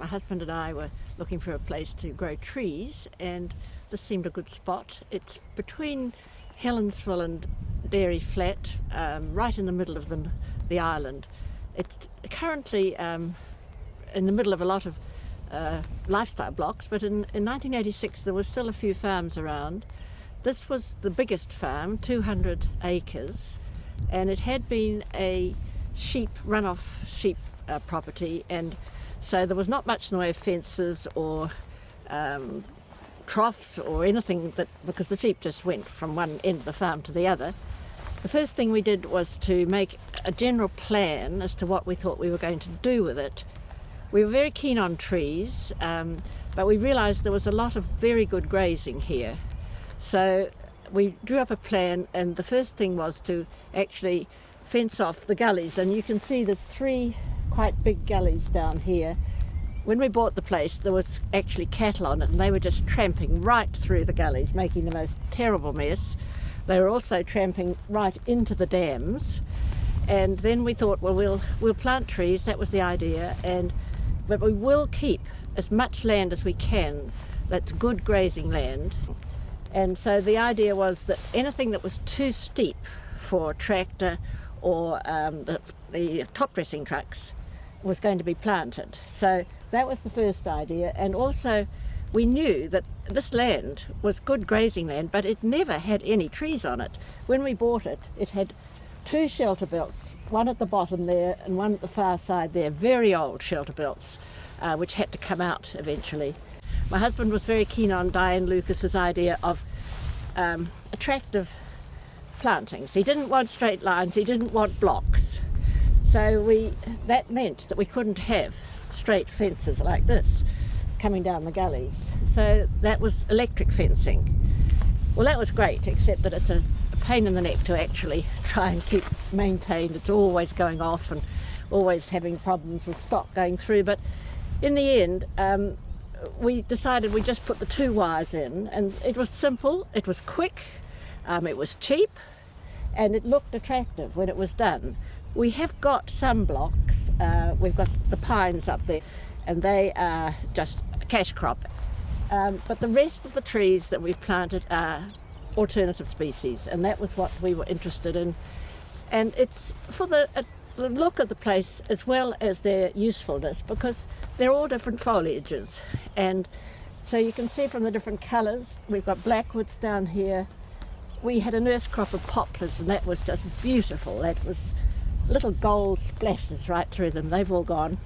My husband and I were looking for a place to grow trees, and this seemed a good spot. It's between Helensville and Dairy Flat, right in the middle of the island. It's currently in the middle of a lot of lifestyle blocks, but in 1986 there was still a few farms around. This was the biggest farm, 200 acres, and it had been a runoff sheep property, and so there was not much in the way of fences or troughs or anything, because the sheep just went from one end of the farm to the other. The first thing we did was to make a general plan as to what we thought we were going to do with it. We were very keen on trees, but we realised there was a lot of very good grazing here. So we drew up a plan, and the first thing was to actually fence off the gullies, and you can see there's 3 quite big gullies down here. When we bought the place, there was actually cattle on it, and they were just tramping right through the gullies, making the most terrible mess. They were also tramping right into the dams, and then we thought, well, we'll plant trees. That was the idea, but we will keep as much land as we can that's good grazing land. And so the idea was that anything that was too steep for tractor or the top dressing trucks was going to be planted. So that was the first idea, and also we knew that this land was good grazing land, but it never had any trees on it. When we bought it, it had 2 shelter belts, one at the bottom there and one at the far side there, very old shelter belts, which had to come out eventually. My husband was very keen on Diane Lucas's idea of attractive plantings. He didn't want straight lines, he didn't want blocks. So that meant that we couldn't have straight fences like this coming down the gullies. So that was electric fencing. Well, that was great, except that it's a pain in the neck to actually try and keep maintained. It's always going off and always having problems with stock going through. But in the end, we decided we'd just put the 2 wires in, and it was simple, it was quick, it was cheap, and it looked attractive when it was done. We have got some blocks. We've got the pines up there, and they are just a cash crop. But the rest of the trees that we've planted are alternative species, and that was what we were interested in. And it's for the look of the place as well as their usefulness, because they're all different foliages. And so you can see from the different colours, we've got blackwoods down here. We had a nurse crop of poplars, and that was just beautiful. That was little gold splashes right through them. They've all gone.